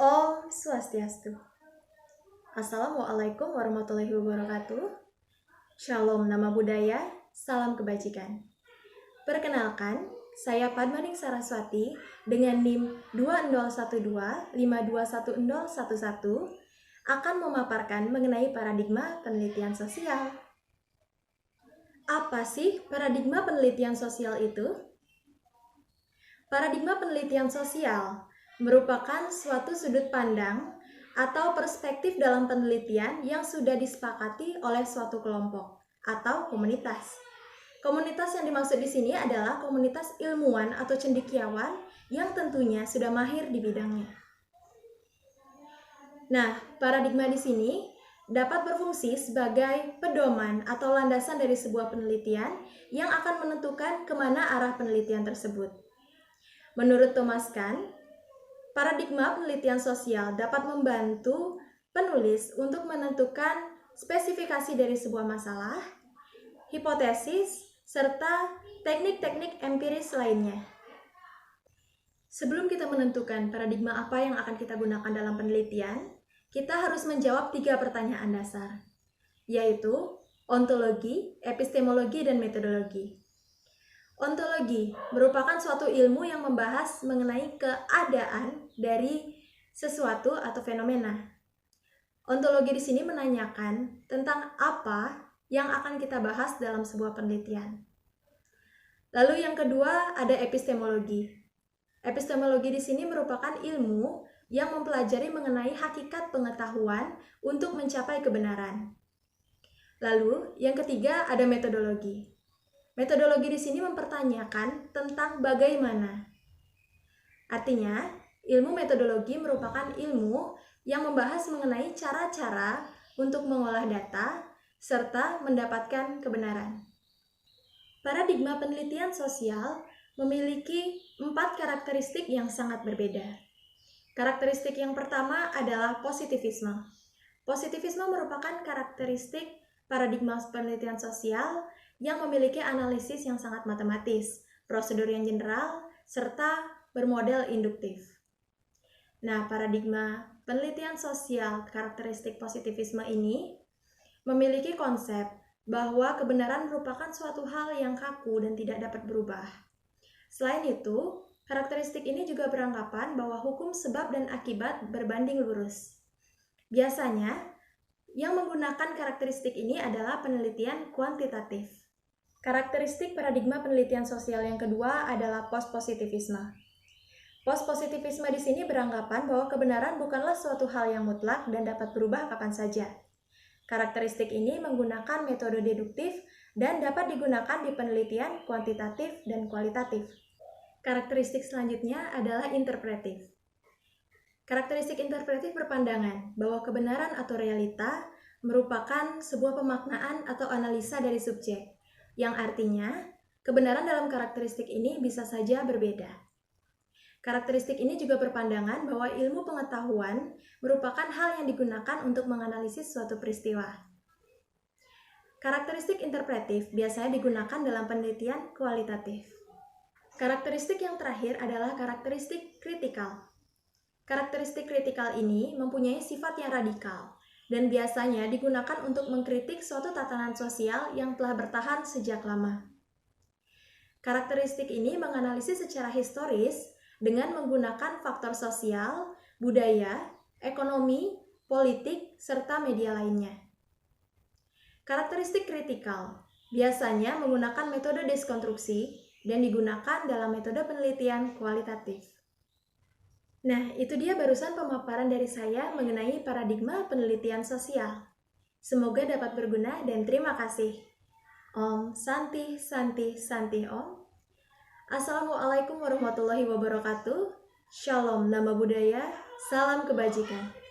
Om Swastiastu. Assalamualaikum warahmatullahi wabarakatuh. Shalom nama budaya, salam kebajikan. Perkenalkan, saya Padmaning Saraswati dengan NIM 2012521011 akan memaparkan mengenai paradigma penelitian sosial. Apa sih paradigma penelitian sosial itu? Paradigma penelitian sosial merupakan suatu sudut pandang atau perspektif dalam penelitian yang sudah disepakati oleh suatu kelompok atau komunitas. Komunitas yang dimaksud di sini adalah komunitas ilmuwan atau cendekiawan yang tentunya sudah mahir di bidangnya. Nah, paradigma di sini dapat berfungsi sebagai pedoman atau landasan dari sebuah penelitian yang akan menentukan kemana arah penelitian tersebut. Menurut Thomas Kahn, paradigma penelitian sosial dapat membantu penulis untuk menentukan spesifikasi dari sebuah masalah, hipotesis, serta teknik-teknik empiris lainnya. Sebelum kita menentukan paradigma apa yang akan kita gunakan dalam penelitian, kita harus menjawab 3 pertanyaan dasar, yaitu ontologi, epistemologi, dan metodologi. Ontologi merupakan suatu ilmu yang membahas mengenai keadaan dari sesuatu atau fenomena. Ontologi di sini menanyakan tentang apa yang akan kita bahas dalam sebuah penelitian. Lalu yang kedua ada epistemologi. Epistemologi di sini merupakan ilmu yang mempelajari mengenai hakikat pengetahuan untuk mencapai kebenaran. Lalu yang ketiga ada metodologi. Metodologi di sini mempertanyakan tentang bagaimana. Artinya, ilmu metodologi merupakan ilmu yang membahas mengenai cara-cara untuk mengolah data serta mendapatkan kebenaran. Paradigma penelitian sosial memiliki 4 karakteristik yang sangat berbeda. Karakteristik yang pertama adalah positivisme. Positivisme merupakan karakteristik paradigma penelitian sosial yang memiliki analisis yang sangat matematis, prosedur yang general, serta bermodel induktif. Nah, paradigma penelitian sosial karakteristik positivisme ini memiliki konsep bahwa kebenaran merupakan suatu hal yang kaku dan tidak dapat berubah. Selain itu, karakteristik ini juga beranggapan bahwa hukum sebab dan akibat berbanding lurus. Biasanya, yang menggunakan karakteristik ini adalah penelitian kuantitatif. Karakteristik paradigma penelitian sosial yang kedua adalah post-positivisme. Post-positivisme di sini beranggapan bahwa kebenaran bukanlah suatu hal yang mutlak dan dapat berubah kapan saja. Karakteristik ini menggunakan metode deduktif dan dapat digunakan di penelitian kuantitatif dan kualitatif. Karakteristik selanjutnya adalah interpretif. Karakteristik interpretif berpandangan bahwa kebenaran atau realita merupakan sebuah pemaknaan atau analisa dari subjek, yang artinya kebenaran dalam karakteristik ini bisa saja berbeda. Karakteristik ini juga berpandangan bahwa ilmu pengetahuan merupakan hal yang digunakan untuk menganalisis suatu peristiwa. Karakteristik interpretif biasanya digunakan dalam penelitian kualitatif. Karakteristik yang terakhir adalah karakteristik kritikal. Karakteristik kritikal ini mempunyai sifat yang radikal dan biasanya digunakan untuk mengkritik suatu tatanan sosial yang telah bertahan sejak lama. Karakteristik ini menganalisis secara historis dengan menggunakan faktor sosial, budaya, ekonomi, politik, serta media lainnya. Karakteristik kritikal biasanya menggunakan metode deskonstruksi dan digunakan dalam metode penelitian kualitatif. Nah, itu dia barusan pemaparan dari saya mengenai paradigma penelitian sosial. Semoga dapat berguna dan terima kasih. Om Santi Santi Santi Om. Assalamualaikum warahmatullahi wabarakatuh. Shalom nama budaya, salam kebajikan.